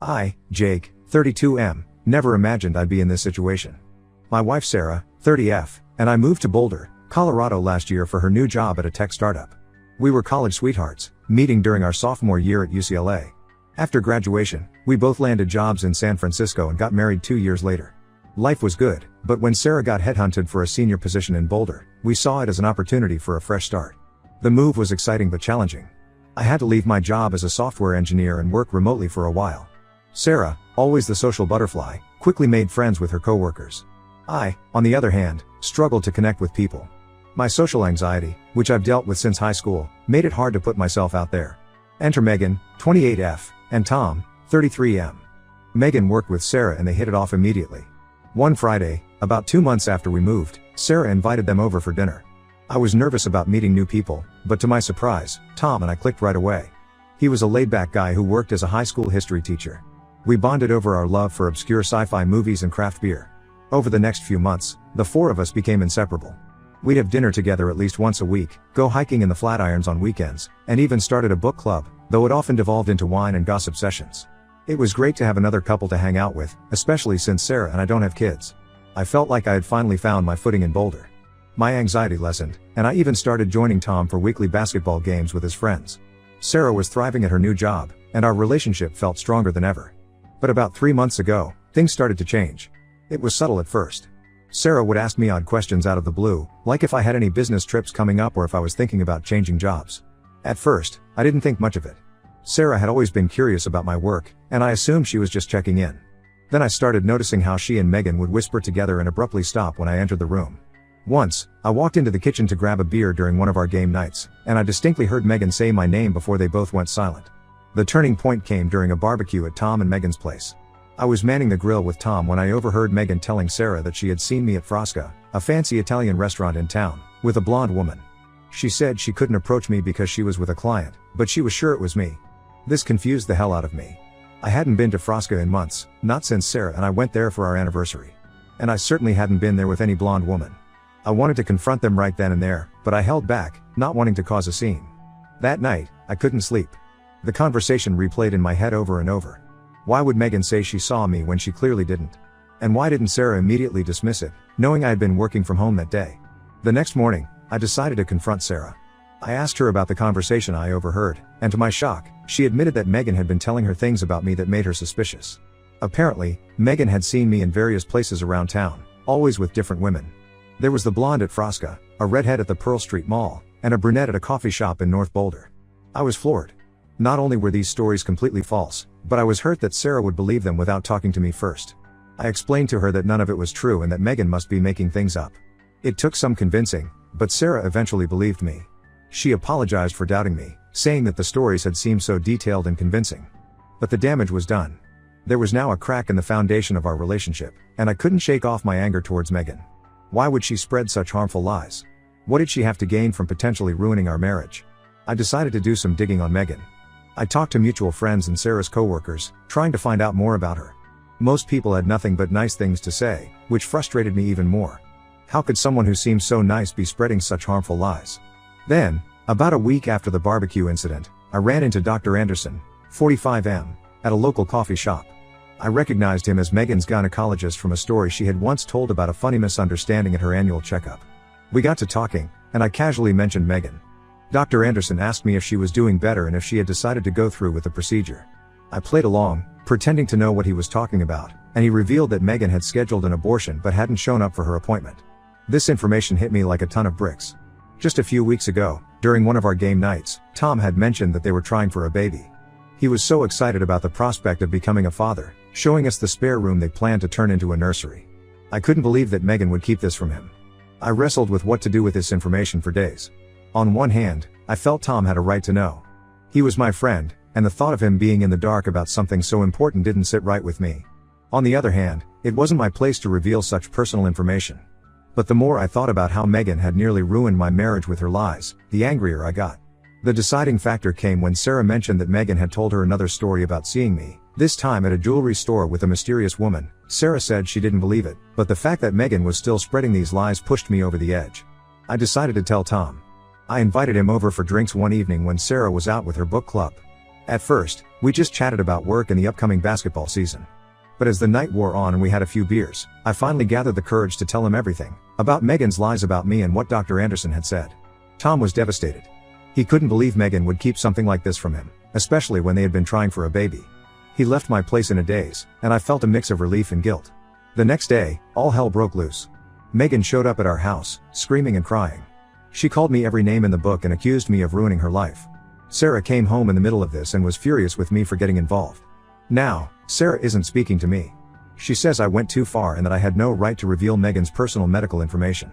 I, Jake, 32M, never imagined I'd be in this situation. My wife Sarah, 30F, and I moved to Boulder, Colorado last year for her new job at a tech startup. We were college sweethearts, meeting during our sophomore year at UCLA. After graduation, we both landed jobs in San Francisco and got married 2 years later. Life was good, but when Sarah got headhunted for a senior position in Boulder, we saw it as an opportunity for a fresh start. The move was exciting but challenging. I had to leave my job as a software engineer and work remotely for a while. Sarah, always the social butterfly, quickly made friends with her coworkers. I, on the other hand, struggled to connect with people. My social anxiety, which I've dealt with since high school, made it hard to put myself out there. Enter Megan, 28F, and Tom, 33M. Megan worked with Sarah and they hit it off immediately. One Friday, about 2 months after we moved, Sarah invited them over for dinner. I was nervous about meeting new people, but to my surprise, Tom and I clicked right away. He was a laid-back guy who worked as a high school history teacher. We bonded over our love for obscure sci-fi movies and craft beer. Over the next few months, the four of us became inseparable. We'd have dinner together at least once a week, go hiking in the Flatirons on weekends, and even started a book club, though it often devolved into wine and gossip sessions. It was great to have another couple to hang out with, especially since Sarah and I don't have kids. I felt like I had finally found my footing in Boulder. My anxiety lessened, and I even started joining Tom for weekly basketball games with his friends. Sarah was thriving at her new job, and our relationship felt stronger than ever. But about 3 months ago, things started to change. It was subtle at first. Sarah would ask me odd questions out of the blue, like if I had any business trips coming up or if I was thinking about changing jobs. At first, I didn't think much of it. Sarah had always been curious about my work, and I assumed she was just checking in. Then I started noticing how she and Megan would whisper together and abruptly stop when I entered the room. Once, I walked into the kitchen to grab a beer during one of our game nights, and I distinctly heard Megan say my name before they both went silent. The turning point came during a barbecue at Tom and Megan's place. I was manning the grill with Tom when I overheard Megan telling Sarah that she had seen me at Frasca, a fancy Italian restaurant in town, with a blonde woman. She said she couldn't approach me because she was with a client, but she was sure it was me. This confused the hell out of me. I hadn't been to Frasca in months, not since Sarah and I went there for our anniversary. And I certainly hadn't been there with any blonde woman. I wanted to confront them right then and there, but I held back, not wanting to cause a scene. That night, I couldn't sleep. The conversation replayed in my head over and over. Why would Megan say she saw me when she clearly didn't? And why didn't Sarah immediately dismiss it, knowing I had been working from home that day? The next morning, I decided to confront Sarah. I asked her about the conversation I overheard, and to my shock, she admitted that Megan had been telling her things about me that made her suspicious. Apparently, Megan had seen me in various places around town, always with different women. There was the blonde at Frasca, a redhead at the Pearl Street Mall, and a brunette at a coffee shop in North Boulder. I was floored. Not only were these stories completely false, but I was hurt that Sarah would believe them without talking to me first. I explained to her that none of it was true and that Megan must be making things up. It took some convincing, but Sarah eventually believed me. She apologized for doubting me, saying that the stories had seemed so detailed and convincing. But the damage was done. There was now a crack in the foundation of our relationship, and I couldn't shake off my anger towards Megan. Why would she spread such harmful lies? What did she have to gain from potentially ruining our marriage? I decided to do some digging on Megan. I talked to mutual friends and Sarah's coworkers, trying to find out more about her. Most people had nothing but nice things to say, which frustrated me even more. How could someone who seemed so nice be spreading such harmful lies? Then, about a week after the barbecue incident, I ran into Dr. Anderson, 45M, at a local coffee shop. I recognized him as Megan's gynecologist from a story she had once told about a funny misunderstanding at her annual checkup. We got to talking, and I casually mentioned Megan. Dr. Anderson asked me if she was doing better and if she had decided to go through with the procedure. I played along, pretending to know what he was talking about, and he revealed that Megan had scheduled an abortion but hadn't shown up for her appointment. This information hit me like a ton of bricks. Just a few weeks ago, during one of our game nights, Tom had mentioned that they were trying for a baby. He was so excited about the prospect of becoming a father, showing us the spare room they planned to turn into a nursery. I couldn't believe that Megan would keep this from him. I wrestled with what to do with this information for days. On one hand, I felt Tom had a right to know. He was my friend, and the thought of him being in the dark about something so important didn't sit right with me. On the other hand, it wasn't my place to reveal such personal information. But the more I thought about how Megan had nearly ruined my marriage with her lies, the angrier I got. The deciding factor came when Sarah mentioned that Megan had told her another story about seeing me, this time at a jewelry store with a mysterious woman. Sarah said she didn't believe it, but the fact that Megan was still spreading these lies pushed me over the edge. I decided to tell Tom. I invited him over for drinks one evening when Sarah was out with her book club. At first, we just chatted about work and the upcoming basketball season. But as the night wore on and we had a few beers, I finally gathered the courage to tell him everything about Megan's lies about me and what Dr. Anderson had said. Tom was devastated. He couldn't believe Megan would keep something like this from him, especially when they had been trying for a baby. He left my place in a daze, and I felt a mix of relief and guilt. The next day, all hell broke loose. Megan showed up at our house, screaming and crying. She called me every name in the book and accused me of ruining her life. Sarah came home in the middle of this and was furious with me for getting involved. Now, Sarah isn't speaking to me. She says I went too far and that I had no right to reveal Megan's personal medical information.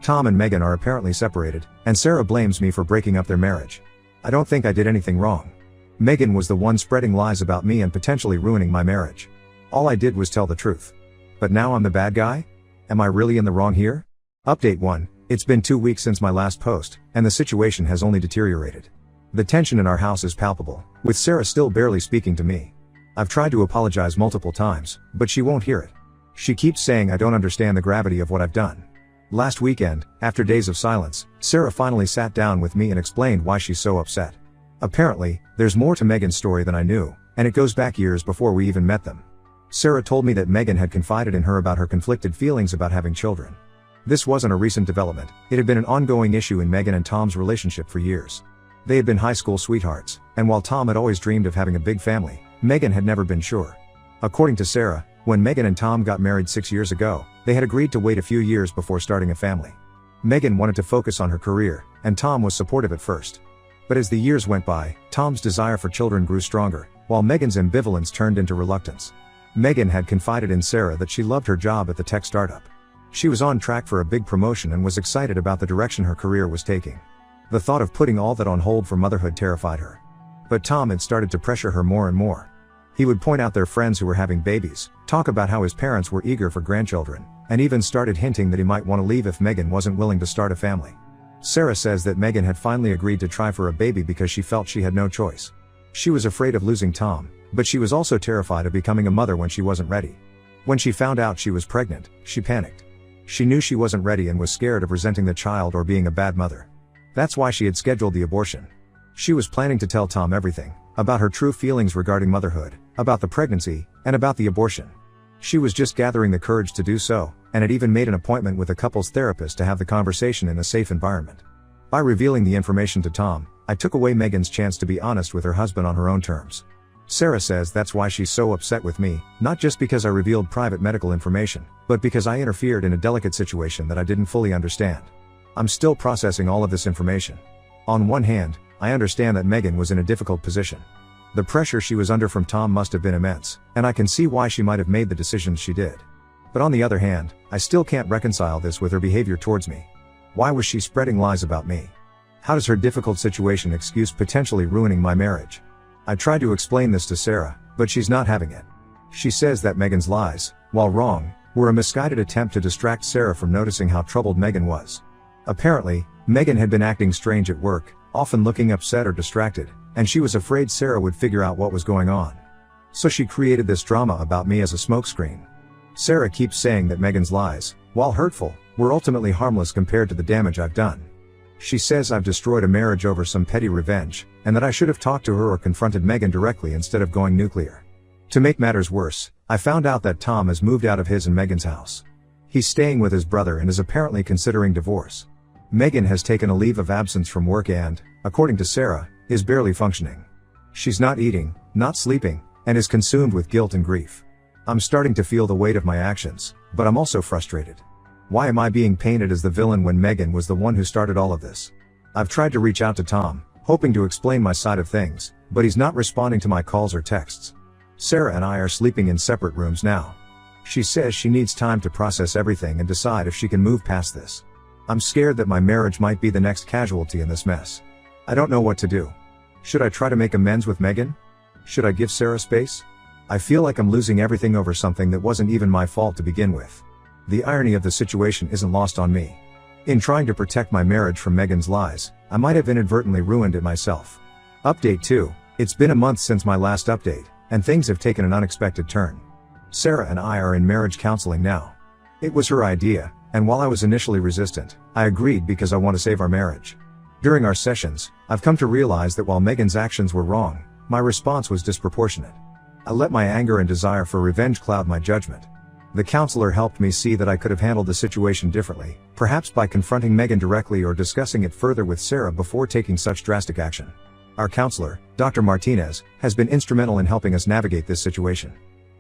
Tom and Megan are apparently separated, and Sarah blames me for breaking up their marriage. I don't think I did anything wrong. Megan was the one spreading lies about me and potentially ruining my marriage. All I did was tell the truth. But now I'm the bad guy? Am I really in the wrong here? Update 1. It's been 2 weeks since my last post, and the situation has only deteriorated. The tension in our house is palpable, with Sarah still barely speaking to me. I've tried to apologize multiple times, but she won't hear it. She keeps saying I don't understand the gravity of what I've done. Last weekend, after days of silence, Sarah finally sat down with me and explained why she's so upset. Apparently, there's more to Megan's story than I knew, and it goes back years before we even met them. Sarah told me that Megan had confided in her about her conflicted feelings about having children. This wasn't a recent development, it had been an ongoing issue in Megan and Tom's relationship for years. They had been high school sweethearts, and while Tom had always dreamed of having a big family, Megan had never been sure. According to Sarah, when Megan and Tom got married 6 years ago, they had agreed to wait a few years before starting a family. Megan wanted to focus on her career, and Tom was supportive at first. But as the years went by, Tom's desire for children grew stronger, while Megan's ambivalence turned into reluctance. Megan had confided in Sarah that she loved her job at the tech startup. She was on track for a big promotion and was excited about the direction her career was taking. The thought of putting all that on hold for motherhood terrified her. But Tom had started to pressure her more and more. He would point out their friends who were having babies, talk about how his parents were eager for grandchildren, and even started hinting that he might want to leave if Megan wasn't willing to start a family. Sarah says that Megan had finally agreed to try for a baby because she felt she had no choice. She was afraid of losing Tom, but she was also terrified of becoming a mother when she wasn't ready. When she found out she was pregnant, she panicked. She knew she wasn't ready and was scared of resenting the child or being a bad mother. That's why she had scheduled the abortion. She was planning to tell Tom everything, about her true feelings regarding motherhood, about the pregnancy, and about the abortion. She was just gathering the courage to do so, and had even made an appointment with a couples therapist to have the conversation in a safe environment. By revealing the information to Tom, I took away Megan's chance to be honest with her husband on her own terms. Sarah says that's why she's so upset with me, not just because I revealed private medical information, but because I interfered in a delicate situation that I didn't fully understand. I'm still processing all of this information. On one hand, I understand that Megan was in a difficult position. The pressure she was under from Tom must have been immense, and I can see why she might have made the decisions she did. But on the other hand, I still can't reconcile this with her behavior towards me. Why was she spreading lies about me? How does her difficult situation excuse potentially ruining my marriage? I tried to explain this to Sarah, but she's not having it. She says that Megan's lies, while wrong, were a misguided attempt to distract Sarah from noticing how troubled Megan was. Apparently, Megan had been acting strange at work, often looking upset or distracted, and she was afraid Sarah would figure out what was going on. So she created this drama about me as a smokescreen. Sarah keeps saying that Megan's lies, while hurtful, were ultimately harmless compared to the damage I've done. She says I've destroyed a marriage over some petty revenge, and that I should have talked to her or confronted Megan directly instead of going nuclear. To make matters worse, I found out that Tom has moved out of his and Megan's house. He's staying with his brother and is apparently considering divorce. Megan has taken a leave of absence from work and, according to Sarah, is barely functioning. She's not eating, not sleeping, and is consumed with guilt and grief. I'm starting to feel the weight of my actions, but I'm also frustrated. Why am I being painted as the villain when Megan was the one who started all of this? I've tried to reach out to Tom, hoping to explain my side of things, but he's not responding to my calls or texts. Sarah and I are sleeping in separate rooms now. She says she needs time to process everything and decide if she can move past this. I'm scared that my marriage might be the next casualty in this mess. I don't know what to do. Should I try to make amends with Megan? Should I give Sarah space? I feel like I'm losing everything over something that wasn't even my fault to begin with. The irony of the situation isn't lost on me. In trying to protect my marriage from Megan's lies, I might have inadvertently ruined it myself. Update 2. It's been a month since my last update, and things have taken an unexpected turn. Sarah and I are in marriage counseling now. It was her idea, and while I was initially resistant, I agreed because I want to save our marriage. During our sessions, I've come to realize that while Megan's actions were wrong, My response was disproportionate. I let my anger and desire for revenge cloud my judgment. The counselor helped me see that I could have handled the situation differently, perhaps by confronting Megan directly or discussing it further with Sarah before taking such drastic action. Our counselor, Dr. Martinez, has been instrumental in helping us navigate this situation.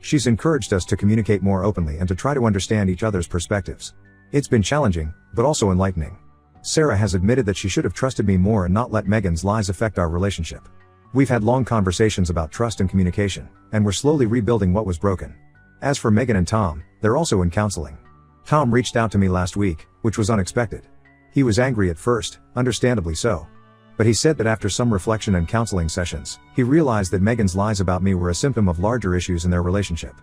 She's encouraged us to communicate more openly and to try to understand each other's perspectives. It's been challenging, but also enlightening. Sarah has admitted that she should have trusted me more and not let Megan's lies affect our relationship. We've had long conversations about trust and communication, and we're slowly rebuilding what was broken. As for Megan and Tom, they're also in counseling. Tom reached out to me last week, which was unexpected. He was angry at first, understandably so. But he said that after some reflection and counseling sessions, he realized that Megan's lies about me were a symptom of larger issues in their relationship.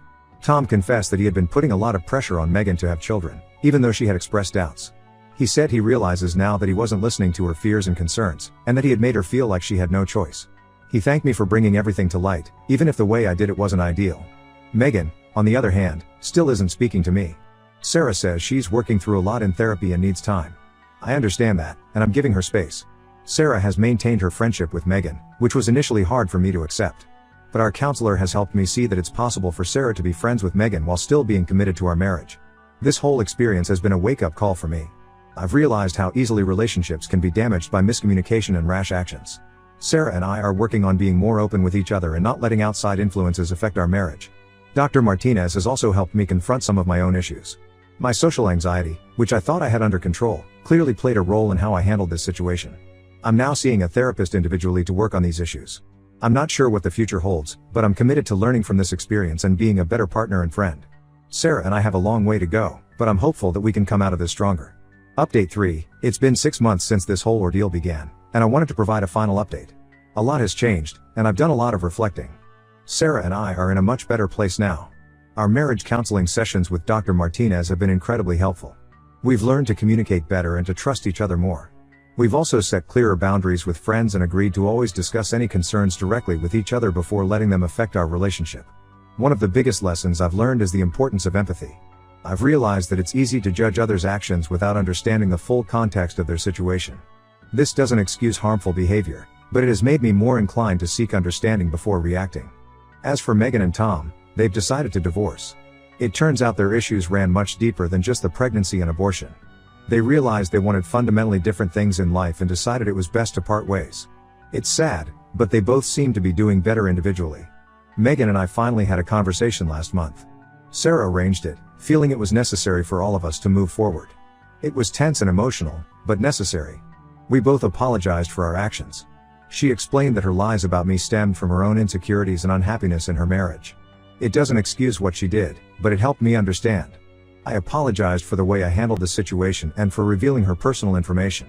Tom confessed that he had been putting a lot of pressure on Megan to have children, even though she had expressed doubts. He said he realizes now that he wasn't listening to her fears and concerns, and that he had made her feel like she had no choice. He thanked me for bringing everything to light, even if the way I did it wasn't ideal. Megan, on the other hand, still isn't speaking to me. Sarah says she's working through a lot in therapy and needs time. I understand that, and I'm giving her space. Sarah has maintained her friendship with Megan, which was initially hard for me to accept. But our counselor has helped me see that it's possible for Sarah to be friends with Megan while still being committed to our marriage. This whole experience has been a wake-up call for me. I've realized how easily relationships can be damaged by miscommunication and rash actions. Sarah and I are working on being more open with each other and not letting outside influences affect our marriage. Dr. Martinez has also helped me confront some of my own issues. My social anxiety, which I thought I had under control, clearly played a role in how I handled this situation. I'm now seeing a therapist individually to work on these issues. I'm not sure what the future holds, but I'm committed to learning from this experience and being a better partner and friend. Sarah and I have a long way to go, but I'm hopeful that we can come out of this stronger. Update 3, it's been 6 months since this whole ordeal began, and I wanted to provide a final update. A lot has changed, and I've done a lot of reflecting. Sarah and I are in a much better place now. Our marriage counseling sessions with Dr. Martinez have been incredibly helpful. We've learned to communicate better and to trust each other more. We've also set clearer boundaries with friends and agreed to always discuss any concerns directly with each other before letting them affect our relationship. One of the biggest lessons I've learned is the importance of empathy. I've realized that it's easy to judge others' actions without understanding the full context of their situation. This doesn't excuse harmful behavior, but it has made me more inclined to seek understanding before reacting. As for Megan and Tom, they've decided to divorce. It turns out their issues ran much deeper than just the pregnancy and abortion. They realized they wanted fundamentally different things in life and decided it was best to part ways. It's sad, but they both seem to be doing better individually. Megan and I finally had a conversation last month. Sarah arranged it, feeling it was necessary for all of us to move forward. It was tense and emotional, but necessary. We both apologized for our actions. She explained that her lies about me stemmed from her own insecurities and unhappiness in her marriage. It doesn't excuse what she did, but it helped me understand. I apologized for the way I handled the situation and for revealing her personal information.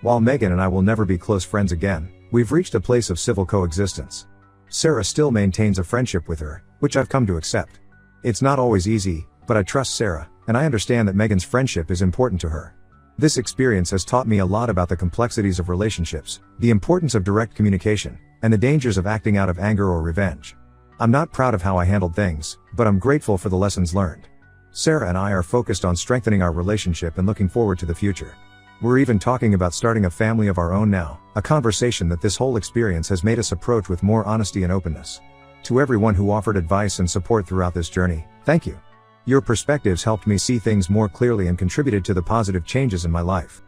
While Megan and I will never be close friends again, we've reached a place of civil coexistence. Sarah still maintains a friendship with her, which I've come to accept. It's not always easy, but I trust Sarah, and I understand that Megan's friendship is important to her. This experience has taught me a lot about the complexities of relationships, the importance of direct communication, and the dangers of acting out of anger or revenge. I'm not proud of how I handled things, but I'm grateful for the lessons learned. Sarah and I are focused on strengthening our relationship and looking forward to the future. We're even talking about starting a family of our own now, a conversation that this whole experience has made us approach with more honesty and openness. To everyone who offered advice and support throughout this journey, thank you. Your perspectives helped me see things more clearly and contributed to the positive changes in my life.